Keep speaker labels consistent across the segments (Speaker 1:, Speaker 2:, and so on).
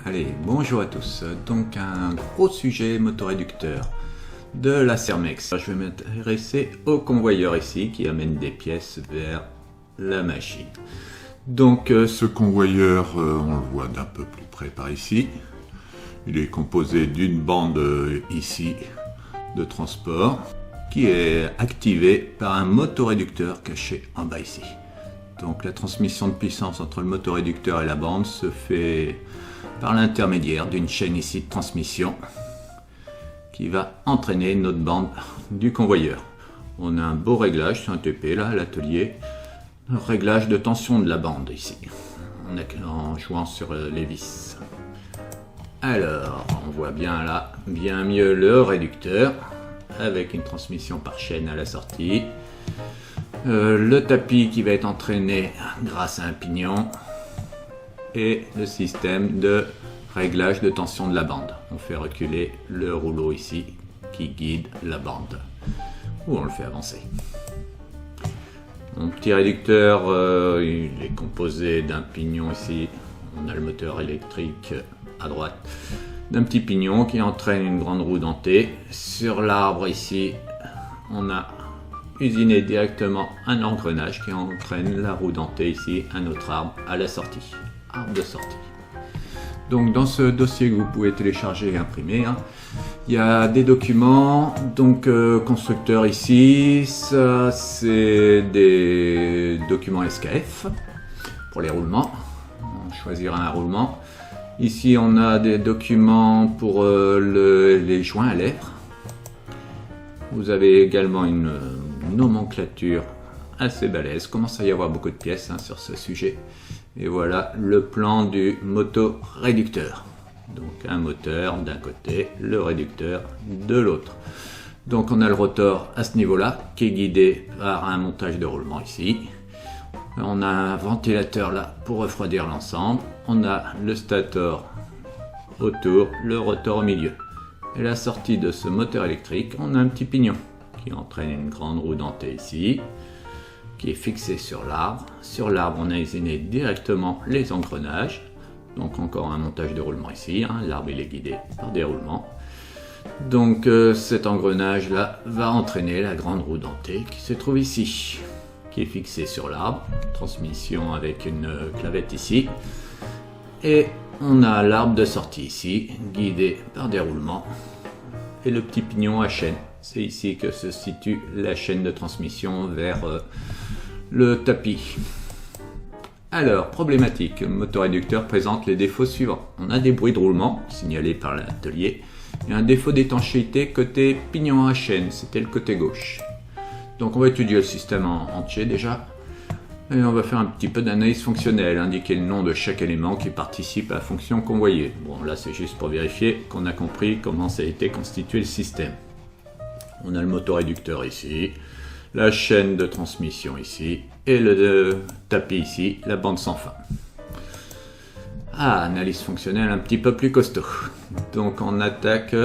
Speaker 1: Allez, bonjour à tous. Donc un gros sujet motoréducteur de la Sermex. Je vais m'intéresser au convoyeur ici qui amène des pièces vers la machine. Donc
Speaker 2: ce convoyeur, on le voit d'un peu plus près par ici. Il est composé d'une bande ici de transport qui est activée par un motoréducteur caché en bas ici. Donc la transmission de puissance entre le motoréducteur et la bande se fait par l'intermédiaire d'une chaîne ici de transmission qui va entraîner notre bande du convoyeur. On a un beau réglage sur un TP là à l'atelier, un réglage de tension de la bande ici, en jouant sur les vis. Alors on voit bien là, bien mieux le réducteur avec une transmission par chaîne à la sortie. Le tapis qui va être entraîné grâce à un pignon et le système de réglage de tension de la bande. On fait reculer le rouleau ici qui guide la bande ou on le fait avancer. Mon petit réducteur, il est composé d'un pignon ici. On a le moteur électrique à droite, d'un petit pignon qui entraîne une grande roue dentée. Sur l'arbre ici, on a usiné directement un engrenage qui entraîne la roue dentée ici, un autre arbre à la sortie. Arbre de sortie. Donc dans ce dossier que vous pouvez télécharger et imprimer, il y a des documents, donc constructeur ici, ça c'est des documents SKF pour les roulements, on choisira un roulement. Ici on a des documents pour les joints à lèvres. Vous avez également une nomenclature assez balèze, commence à y avoir beaucoup de pièces sur ce sujet. Et voilà le plan du motoréducteur. Donc un moteur d'un côté, le réducteur de l'autre. Donc on a le rotor à ce niveau-là qui est guidé par un montage de roulement ici. On a un ventilateur là pour refroidir l'ensemble. On a le stator autour, le rotor au milieu. Et la sortie de ce moteur électrique, on a un petit pignon qui entraîne une grande roue dentée ici, qui est fixé sur l'arbre. Sur l'arbre, on a usiné directement les engrenages. Donc encore un montage de roulement ici. L'arbre il est guidé par des roulements. Donc cet engrenage là va entraîner la grande roue dentée qui se trouve ici, qui est fixée sur l'arbre. Transmission avec une clavette ici. Et on a l'arbre de sortie ici, guidé par des roulements. Et le petit pignon à chaîne. C'est ici que se situe la chaîne de transmission vers le tapis. Alors, problématique, le motoréducteur présente les défauts suivants. On a des bruits de roulement signalés par l'atelier et un défaut d'étanchéité côté pignon à chaîne, c'était le côté gauche. Donc on va étudier le système entier déjà et on va faire un petit peu d'analyse fonctionnelle, indiquer le nom de chaque élément qui participe à la fonction convoyée. Bon là c'est juste pour vérifier qu'on a compris comment ça a été constitué le système. On a le motoréducteur ici, la chaîne de transmission ici, et le tapis ici, la bande sans fin. Analyse fonctionnelle un petit peu plus costaud. Donc on attaque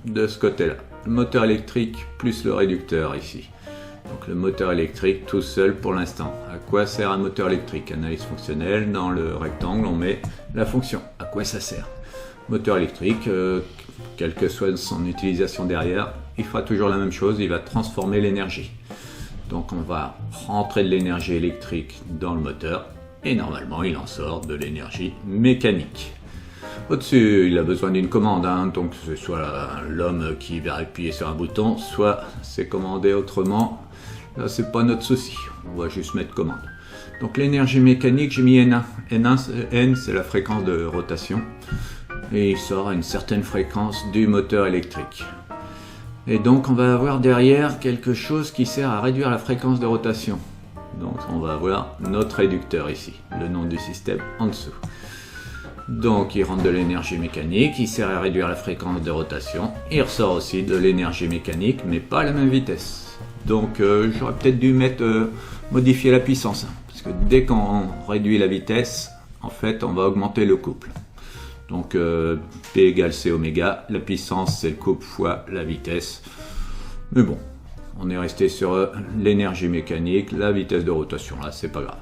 Speaker 2: de ce côté-là. Le moteur électrique plus le réducteur ici. Donc le moteur électrique tout seul pour l'instant. À quoi sert un moteur électrique? Analyse fonctionnelle, dans le rectangle on met la fonction. À quoi ça sert? Moteur électrique, quelle que soit son utilisation derrière, il fera toujours la même chose, il va transformer l'énergie. Donc on va rentrer de l'énergie électrique dans le moteur et normalement il en sort de l'énergie mécanique. Au-dessus il a besoin d'une commande, donc c'est soit l'homme qui va appuyer sur un bouton, soit c'est commandé autrement. Là c'est pas notre souci, on va juste mettre commande. Donc l'énergie mécanique, j'ai mis N1. N c'est la fréquence de rotation et il sort à une certaine fréquence du moteur électrique. Et donc on va avoir derrière quelque chose qui sert à réduire la fréquence de rotation. Donc on va avoir notre réducteur ici, le nom du système en dessous. Donc il rentre de l'énergie mécanique, il sert à réduire la fréquence de rotation. Il ressort aussi de l'énergie mécanique, mais pas à la même vitesse. Donc j'aurais peut-être dû modifier la puissance. Parce que dès qu'on réduit la vitesse, en fait on va augmenter le couple. Donc P égale C oméga, la puissance c'est le couple fois la vitesse. Mais bon, on est resté sur l'énergie mécanique, la vitesse de rotation là, c'est pas grave.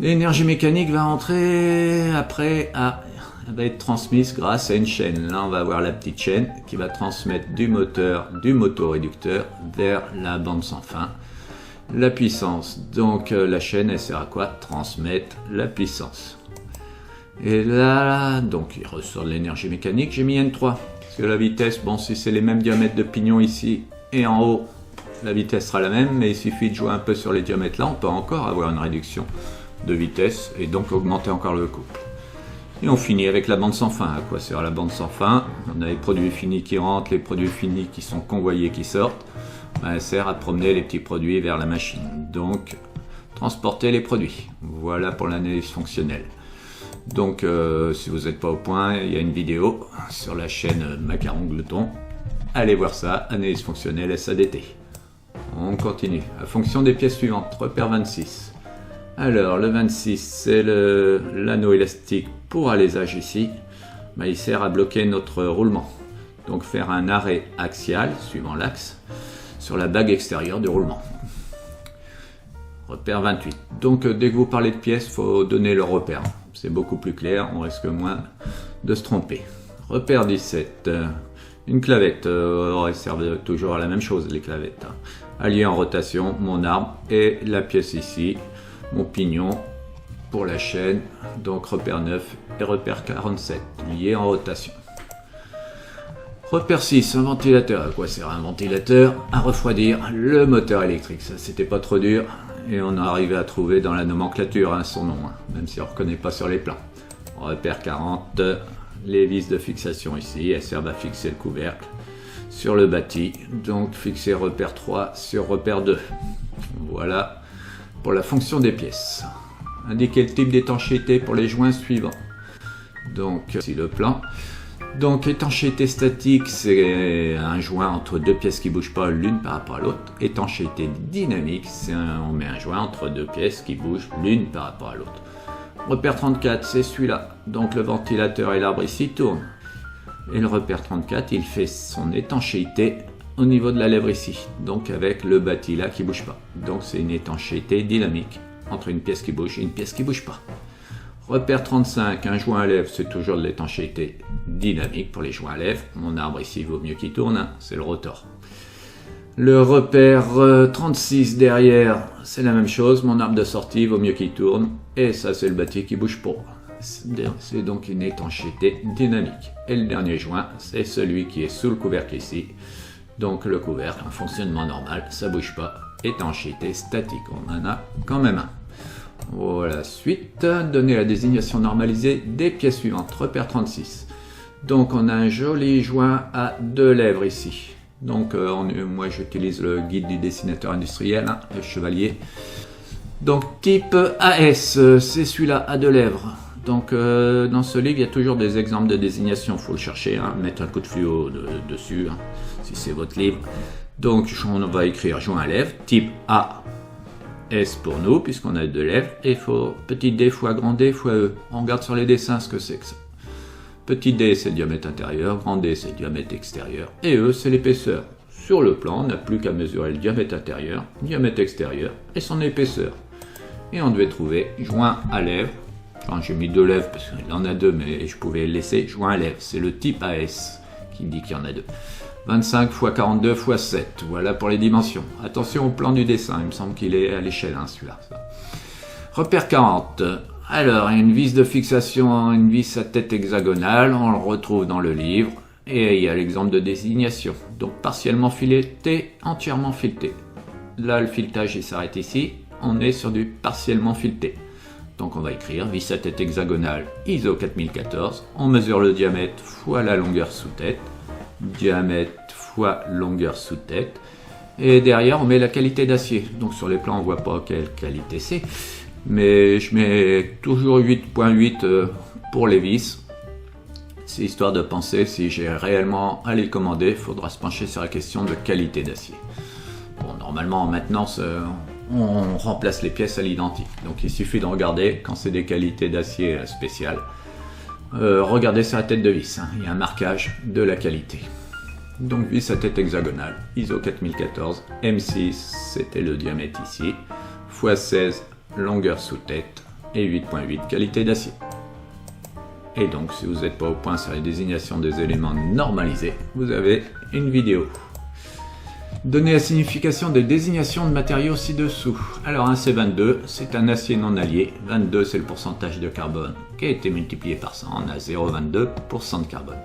Speaker 2: L'énergie mécanique va entrer après à
Speaker 1: va être transmise grâce à une chaîne. Là, on va avoir la petite chaîne qui va transmettre du moteur, du motoréducteur vers la bande sans fin. La puissance, donc la chaîne, elle sert à quoi? Transmettre la puissance. Et là, donc il ressort de l'énergie mécanique, j'ai mis N3. Parce que la vitesse, bon, si c'est les mêmes diamètres de pignon ici et en haut, la vitesse sera la même, mais il suffit de jouer un peu sur les diamètres là, on peut encore avoir une réduction de vitesse et donc augmenter encore le couple. Et on finit avec la bande sans fin. À quoi sert la bande sans fin? On a les produits finis qui rentrent, les produits finis qui sont convoyés qui sortent. Ben, elle sert à promener les petits produits vers la machine. Donc, transporter les produits. Voilà pour l'analyse fonctionnelle. Donc, si vous n'êtes pas au point, il y a une vidéo sur la chaîne Macaron Glouton. Allez voir ça, analyse fonctionnelle SADT. On continue. La fonction des pièces suivantes, repère 26. Alors, le 26, c'est l'anneau élastique pour alésage ici. Ben, il sert à bloquer notre roulement. Donc, faire un arrêt axial, suivant l'axe, sur la bague extérieure du roulement. Repère 28. Donc, dès que vous parlez de pièces, il faut donner le repère. C'est beaucoup plus clair, on risque moins de se tromper. Repère 17. Une clavette. Elles servent toujours à la même chose, les clavettes. Allié en rotation, mon arbre et la pièce ici, mon pignon pour la chaîne. Donc, repère 9 et repère 47, liés en rotation. Repère 6, un ventilateur. À quoi sert un ventilateur? À refroidir le moteur électrique. Ça, c'était pas trop dur. Et on a arrivé à trouver dans la nomenclature son nom, même si on ne reconnaît pas sur les plans. Repère 40, les vis de fixation ici, elles servent à fixer le couvercle sur le bâti. Donc fixer repère 3 sur repère 2. Voilà pour la fonction des pièces. Indiquer le type d'étanchéité pour les joints suivants. Donc ici le plan. Donc étanchéité statique, c'est un joint entre deux pièces qui ne bougent pas l'une par rapport à l'autre. Étanchéité dynamique, c'est on met un joint entre deux pièces qui bougent l'une par rapport à l'autre. Repère 34, c'est celui-là. Donc le ventilateur et l'arbre ici tournent. Et le repère 34, il fait son étanchéité au niveau de la lèvre ici. Donc avec le bâti là qui ne bouge pas. Donc c'est une étanchéité dynamique entre une pièce qui bouge et une pièce qui ne bouge pas. Repère 35, un joint à lèvres, c'est toujours de l'étanchéité dynamique pour les joints à lèvres. Mon arbre ici vaut mieux qu'il tourne, c'est le rotor. Le repère 36 derrière, c'est la même chose. Mon arbre de sortie vaut mieux qu'il tourne. Et ça, c'est le bâti qui bouge pas. C'est donc une étanchéité dynamique. Et le dernier joint, c'est celui qui est sous le couvercle ici. Donc le couvercle, en fonctionnement normal, ça bouge pas. Étanchéité statique, on en a quand même un. Voilà, suite, donner la désignation normalisée des pièces suivantes. Repère 36. Donc on a un joli joint à deux lèvres ici. Donc moi j'utilise le guide du dessinateur industriel, le Chevalier. Donc type AS, c'est celui-là à deux lèvres. Donc dans ce livre il y a toujours des exemples de désignation, il faut le chercher, mettre un coup de fluo dessus, si c'est votre livre. Donc on va écrire joint à lèvres, type A. S pour nous, puisqu'on a deux lèvres, et il faut petit d fois grand D fois E. On regarde sur les dessins ce que c'est que ça. Petit d c'est le diamètre intérieur, grand D c'est le diamètre extérieur, et E c'est l'épaisseur. Sur le plan, on n'a plus qu'à mesurer le diamètre intérieur, diamètre extérieur et son épaisseur. Et on devait trouver joint à lèvres. Enfin, j'ai mis deux lèvres parce qu'il en a deux, mais je pouvais le laisser. Joint à lèvres, c'est le type AS qui dit qu'il y en a deux. 25 x 42 x 7, voilà pour les dimensions. Attention au plan du dessin, il me semble qu'il est à l'échelle, celui-là. Repère 40, alors il y a une vis de fixation, une vis à tête hexagonale, on le retrouve dans le livre, et il y a l'exemple de désignation. Donc partiellement fileté, entièrement fileté. Là le filetage il s'arrête ici, on est sur du partiellement fileté. Donc on va écrire vis à tête hexagonale ISO 4014, on mesure le diamètre fois la longueur sous tête, diamètre fois longueur sous tête, et derrière on met la qualité d'acier. Donc sur les plans on voit pas quelle qualité c'est, mais je mets toujours 8.8 pour les vis. C'est histoire de penser si j'ai réellement à les commander, il faudra se pencher sur la question de qualité d'acier. Bon, normalement en maintenance on remplace les pièces à l'identique, donc il suffit de regarder quand c'est des qualités d'acier spéciales. Regardez sur la tête de vis, il y a un marquage de la qualité. Donc vis à tête hexagonale, ISO 4014, M6 c'était le diamètre ici, x 16 longueur sous tête et 8.8 qualité d'acier. Et donc si vous n'êtes pas au point sur les désignations des éléments normalisés, vous avez une vidéo. Donnez la signification des désignations de matériaux ci-dessous. Alors un C22, c'est un acier non allié. 22, c'est le pourcentage de carbone qui a été multiplié par 100. On a 0,22% de carbone.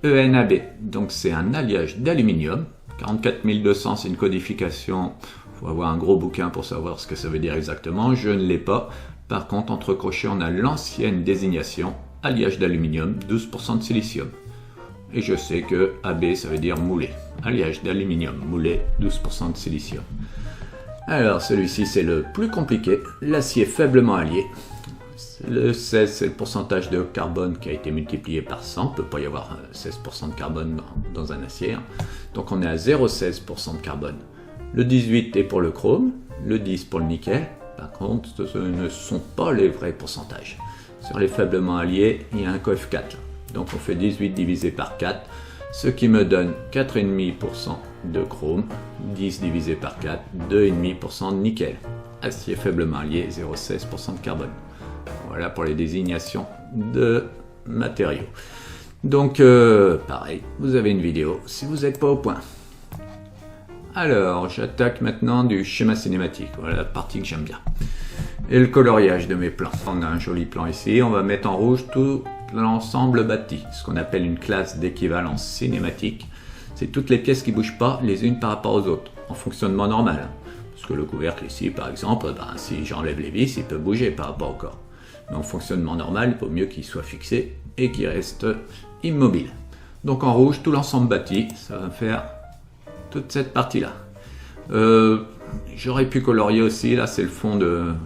Speaker 1: ENAB, donc c'est un alliage d'aluminium. 44200, c'est une codification. Il faut avoir un gros bouquin pour savoir ce que ça veut dire exactement. Je ne l'ai pas. Par contre, entre crochets, on a l'ancienne désignation. Alliage d'aluminium, 12% de silicium. Et je sais que AB, ça veut dire moulé. Alliage d'aluminium moulé, 12% de silicium. Alors, celui-ci, c'est le plus compliqué. L'acier faiblement allié. Le 16, c'est le pourcentage de carbone qui a été multiplié par 100. Il ne peut pas y avoir 16% de carbone dans un acier. Donc, on est à 0,16% de carbone. Le 18 est pour le chrome. Le 10 pour le nickel. Par contre, ce ne sont pas les vrais pourcentages. Sur les faiblement alliés, il y a un coef 4. Donc on fait 18 divisé par 4, ce qui me donne 4,5% de chrome, 10 divisé par 4, 2,5% de nickel. Acier faiblement allié, 0,16% de carbone. Voilà pour les désignations de matériaux. Donc pareil, vous avez une vidéo si vous n'êtes pas au point. Alors, j'attaque maintenant du schéma cinématique. Voilà la partie que j'aime bien. Et le coloriage de mes plans. On a un joli plan ici. On va mettre en rouge tout l'ensemble bâti, ce qu'on appelle une classe d'équivalence cinématique. C'est toutes les pièces qui ne bougent pas les unes par rapport aux autres, en fonctionnement normal. Parce que le couvercle ici, par exemple, si j'enlève les vis, il peut bouger par rapport au corps. Mais en fonctionnement normal, il vaut mieux qu'il soit fixé et qu'il reste immobile. Donc en rouge, tout l'ensemble bâti, ça va faire toute cette partie-là. J'aurais pu colorier aussi, là c'est le fond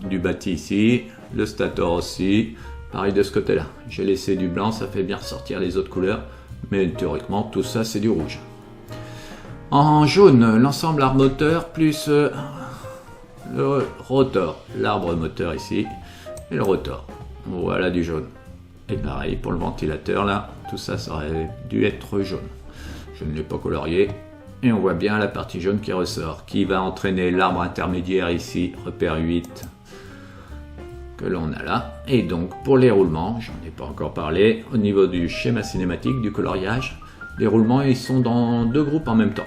Speaker 1: du bâti ici, le stator aussi, pareil de ce côté-là. J'ai laissé du blanc, ça fait bien ressortir les autres couleurs, mais théoriquement tout ça c'est du rouge. En jaune, l'ensemble arbre moteur plus le rotor, l'arbre moteur ici, et le rotor. Voilà du jaune. Et pareil pour le ventilateur là, tout ça, ça aurait dû être jaune. Je ne l'ai pas colorié. Et on voit bien la partie jaune qui ressort, qui va entraîner l'arbre intermédiaire ici, repère 8, que l'on a là. Et donc pour les roulements, j'en ai pas encore parlé, au niveau du schéma cinématique, du coloriage, les roulements ils sont dans deux groupes en même temps.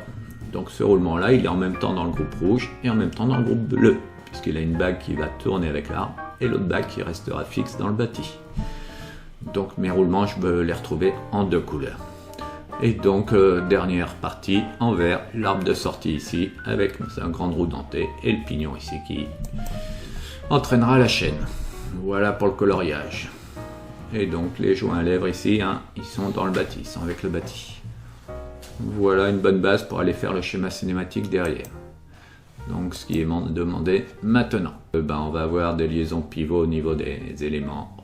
Speaker 1: Donc ce roulement là, il est en même temps dans le groupe rouge et en même temps dans le groupe bleu, puisqu'il a une bague qui va tourner avec l'arbre et l'autre bague qui restera fixe dans le bâti. Donc mes roulements, je peux les retrouver en deux couleurs. Et donc, dernière partie en vert, l'arbre de sortie ici, avec sa grande roue dentée et le pignon ici qui entraînera la chaîne. Voilà pour le coloriage. Et donc, les joints à lèvres ici, ils sont dans le bâti, ils sont avec le bâti. Voilà une bonne base pour aller faire le schéma cinématique derrière. Donc, ce qui est demandé maintenant. On va avoir des liaisons pivots au niveau des éléments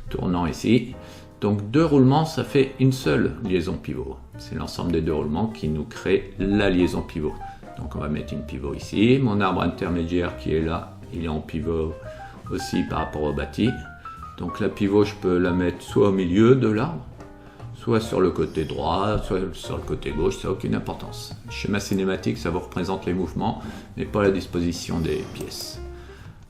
Speaker 1: tournants ici. Donc deux roulements, ça fait une seule liaison pivot. C'est l'ensemble des deux roulements qui nous crée la liaison pivot. Donc on va mettre une pivot ici. Mon arbre intermédiaire qui est là, il est en pivot aussi par rapport au bâti. Donc la pivot, je peux la mettre soit au milieu de l'arbre, soit sur le côté droit, soit sur le côté gauche, ça n'a aucune importance. Le schéma cinématique, ça vous représente les mouvements, mais pas la disposition des pièces.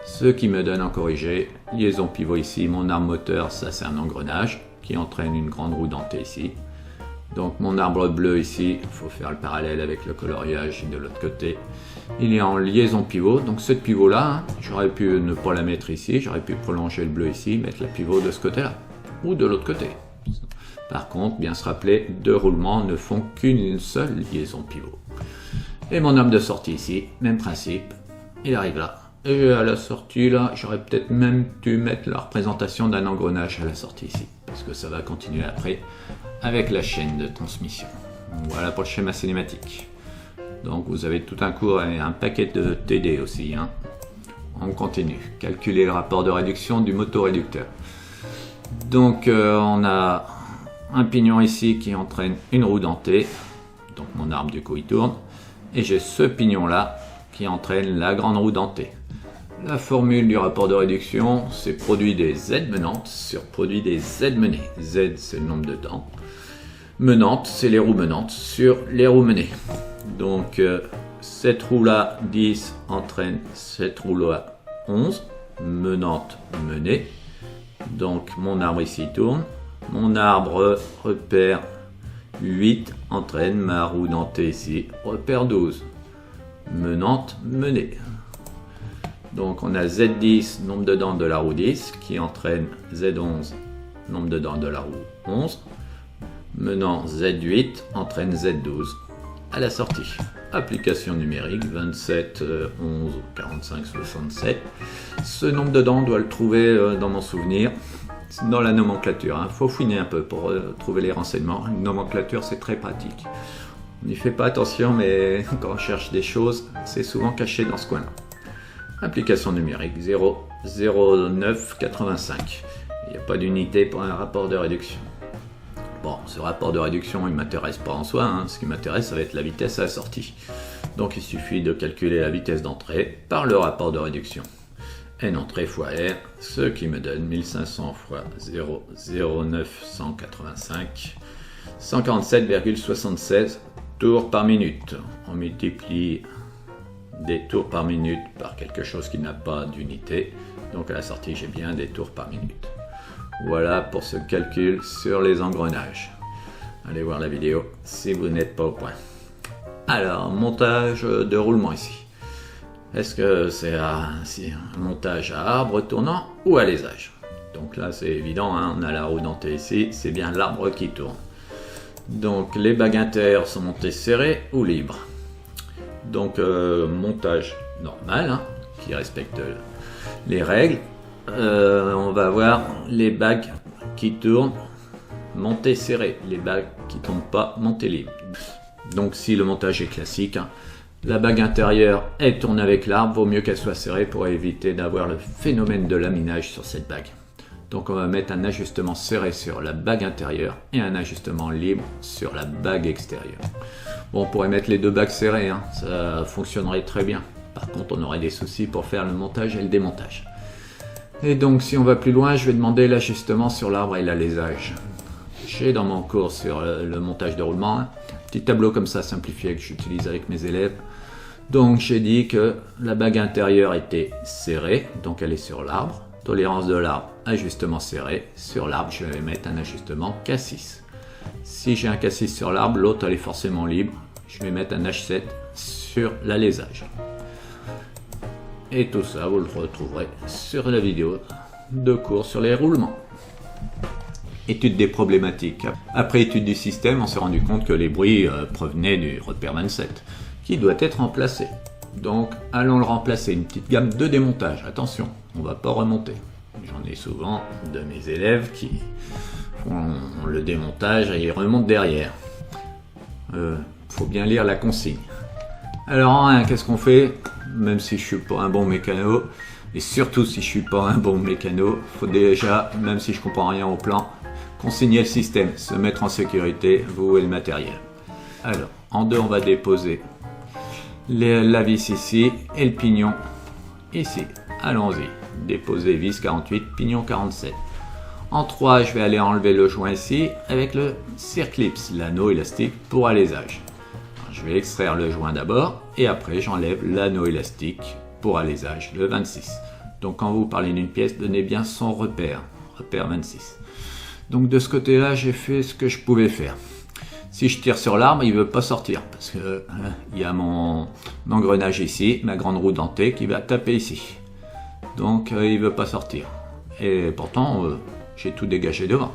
Speaker 1: Ce qui me donne en corrigé, liaison pivot ici, mon arbre moteur, ça c'est un engrenage qui entraîne une grande roue dentée ici. Donc mon arbre bleu ici, il faut faire le parallèle avec le coloriage de l'autre côté. Il est en liaison pivot, donc cette pivot là, j'aurais pu ne pas la mettre ici, j'aurais pu prolonger le bleu ici, mettre la pivot de ce côté-là, ou de l'autre côté. Par contre, bien se rappeler, deux roulements ne font qu'une seule liaison pivot. Et mon arbre de sortie ici, même principe, il arrive là. Et à la sortie là, j'aurais peut-être même dû mettre la représentation d'un engrenage à la sortie ici, parce que ça va continuer après avec la chaîne de transmission. Voilà pour le schéma cinématique. Donc vous avez tout un cours et un paquet de TD aussi. On continue. Calculer le rapport de réduction du motoréducteur. Donc on a un pignon ici qui entraîne une roue dentée. Donc mon arbre du coup il tourne. Et j'ai ce pignon là qui entraîne la grande roue dentée. La formule du rapport de réduction, c'est produit des Z menantes sur produit des Z menées. Z, c'est le nombre de dents. Menantes, c'est les roues menantes sur les roues menées. Donc, cette roue-là, 10, entraîne cette roue-là, 11. Menante, menée. Donc, mon arbre ici tourne.
Speaker 2: Mon arbre repère 8 entraîne ma roue dentée ici, repère 12. Menante, menée. Donc on a Z10, nombre de dents de la roue 10, qui entraîne Z11, nombre de dents de la roue 11. Menant Z8, entraîne Z12 à la sortie. Application numérique 27, 11, 45, 67. Ce nombre de dents, on doit le trouver dans mon souvenir, dans la nomenclature. Il faut fouiner un peu pour trouver les renseignements. Une nomenclature, c'est très pratique. On n'y fait pas attention, mais quand on cherche des choses, c'est souvent caché dans ce coin-là. Application numérique 0, 09, 85. Il n'y a pas d'unité pour un rapport de réduction. Bon, ce rapport de réduction, il ne m'intéresse pas en soi. Ce qui m'intéresse, ça va être la vitesse à la sortie. Donc, il suffit de calculer la vitesse d'entrée par le rapport de réduction. N entrée fois R, ce qui me donne 1500 fois 0, 09, 185, 147,76 tours par minute. On multiplie des tours par minute par quelque chose qui n'a pas d'unité. Donc, à la sortie, j'ai bien des tours par minute. Voilà pour ce calcul sur les engrenages. Allez voir la vidéo si vous n'êtes pas au point. Alors, montage de roulement ici. Est-ce que c'est un montage à arbre tournant ou à alésage? Donc là, c'est évident, on a la roue dentée ici, c'est bien l'arbre qui tourne. Donc, les bagues intérieures sont montées serrées ou libres. Donc, montage normal, qui respecte les règles. On va voir les bagues qui tournent montées serrées, les bagues qui ne tournent pas montées libres. Donc si le montage est classique, la bague intérieure est tournée avec l'arbre, vaut mieux qu'elle soit serrée pour éviter d'avoir le phénomène de laminage sur cette bague. Donc on va mettre un ajustement serré sur la bague intérieure et un ajustement libre sur la bague extérieure. Bon, on pourrait mettre les deux bagues serrées, ça fonctionnerait très bien. Par contre, on aurait des soucis pour faire le montage et le démontage. Et donc, si on va plus loin, je vais demander l'ajustement sur l'arbre et l'alésage. J'ai dans mon cours sur le montage de roulement un petit tableau comme ça simplifié que j'utilise avec mes élèves. Donc, j'ai dit que la bague intérieure était serrée, donc elle est sur l'arbre. Tolérance de l'arbre, ajustement serré. Sur l'arbre, je vais mettre un ajustement K6. Si j'ai un K6 sur l'arbre, l'autre elle est forcément libre. Je vais mettre un H7 sur l'alésage. Et tout ça, vous le retrouverez sur la vidéo de cours sur les roulements. Étude des problématiques. Après étude du système, on s'est rendu compte que les bruits provenaient du repère 27, qui doit être remplacé. Donc, allons le remplacer. Une petite gamme de démontage. Attention, on ne va pas remonter. J'en ai souvent de mes élèves qui font le démontage et ils remontent derrière. Faut bien lire la consigne. Alors, en 1, qu'est-ce qu'on fait? Même si je suis pas un bon mécano, et surtout si je suis pas un bon mécano, faut déjà, même si je comprends rien au plan, consigner le système, se mettre en sécurité, vous et le matériel. Alors, en 2, on va déposer la vis ici et le pignon ici. Allons-y. Déposer vis 48, pignon 47. En 3, je vais aller enlever le joint ici avec le circlips, l'anneau élastique pour alésage. Je vais extraire le joint d'abord et après j'enlève l'anneau élastique pour alésage, le 26. Donc quand vous parlez d'une pièce, donnez bien son repère, repère 26. Donc de ce côté-là, j'ai fait ce que je pouvais faire. Si je tire sur l'arbre, il ne veut pas sortir parce que il y a mon engrenage ici, ma grande roue dentée qui va taper ici. Donc il ne veut pas sortir. Et pourtant, j'ai tout dégagé devant.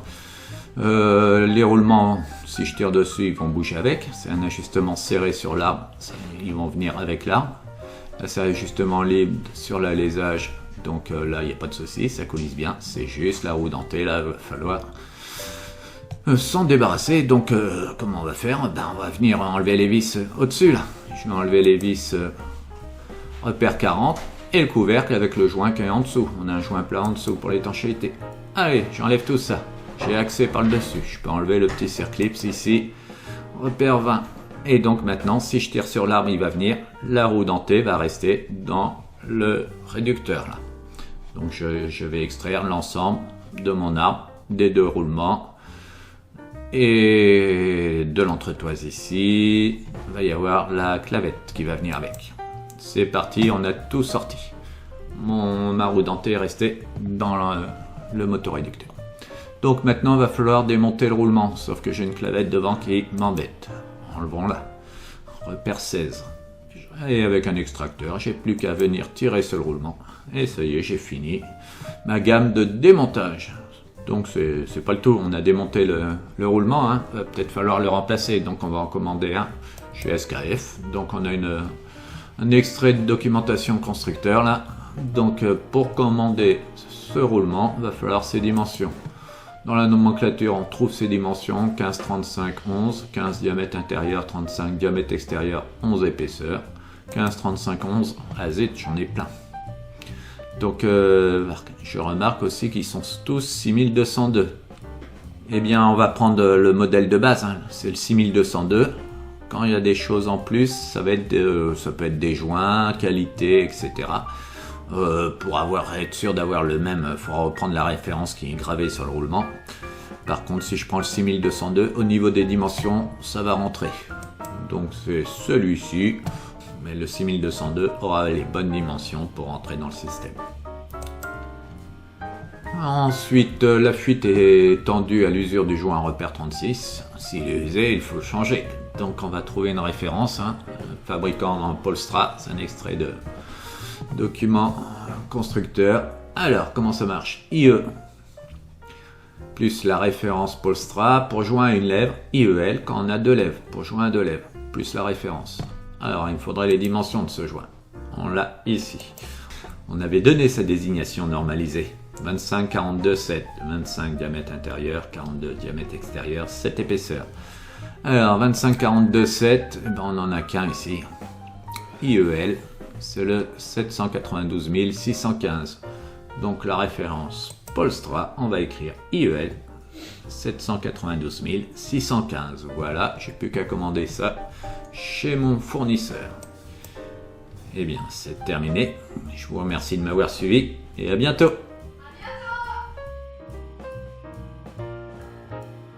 Speaker 2: Les roulements, si je tire dessus, ils vont bouger avec. C'est un ajustement serré sur l'arbre, ils vont venir avec l'arbre. Là, c'est un ajustement libre sur l'alésage. Donc là, il n'y a pas de souci, ça coulisse bien. C'est juste la roue dentée, là, il va falloir s'en débarrasser. Donc, comment on va faire? On va venir enlever les vis au-dessus, là. Je vais enlever les vis repère 40 et le couvercle avec le joint qui est en dessous. On a un joint plat en dessous pour l'étanchéité. Allez, j'enlève tout ça. J'ai accès par le dessus. Je peux enlever le petit circlips ici. Repère 20. Et donc maintenant, si je tire sur l'arbre, il va venir. La roue dentée va rester dans le réducteur là. Donc je vais extraire l'ensemble de mon arbre, des deux roulements et de l'entretoise ici. Il va y avoir la clavette qui va venir avec. C'est parti, on a tout sorti. Ma roue dentée est restée dans le motoréducteur.
Speaker 1: Donc maintenant il va falloir démonter le roulement, sauf que j'ai une clavette devant qui m'embête. Enlevons-la. Repère 16. Et avec un extracteur, j'ai plus qu'à venir tirer sur le roulement. Et ça y est, j'ai fini ma gamme de démontage. Donc c'est pas le tout, on a démonté le roulement, hein. Va peut-être falloir le remplacer, donc on va en commander un chez SKF. Donc on a un extrait de documentation constructeur là. Donc pour commander ce roulement, il va falloir ces dimensions. Dans la nomenclature, on trouve ces dimensions 15, 35, 11, 15 diamètre intérieur, 35 diamètre extérieur, 11 épaisseur, 15, 35, 11, ah zut, j'en ai plein. Donc je remarque aussi qu'ils sont tous 6202. Eh bien, on va prendre le modèle de base, hein. C'est le 6202. Quand il y a des choses en plus, ça peut être des joints, qualité, etc. Pour être sûr d'avoir le même, il faudra reprendre la référence qui est gravée sur le roulement. Par contre, si je prends le 6202, au niveau des dimensions, ça va rentrer. Donc c'est celui-ci, mais le 6202 aura les bonnes dimensions pour rentrer dans le système. Ensuite, la fuite est tendue à l'usure du joint repère 36. S'il est usé, il faut le changer. Donc on va trouver une référence, hein. Fabricant en Polstra, c'est un extrait de document constructeur. Alors, comment ça marche? IE plus la référence Polstra pour joint à une lèvre, IEL quand on a deux lèvres, pour joint à deux lèvres, plus la référence. Alors, il me faudrait les dimensions de ce joint. On l'a ici. On avait donné sa désignation normalisée. 25, 42, 7. 25 diamètre intérieur, 42 diamètre extérieur, 7 épaisseur. Alors, 25, 42, 7, ben on n'en a qu'un ici. IEL, c'est le 792 615. Donc la référence Polstra, on va écrire IEL 792 615. Voilà, j'ai plus qu'à commander ça chez mon fournisseur. Eh bien, c'est terminé. Je vous remercie de m'avoir suivi et à bientôt.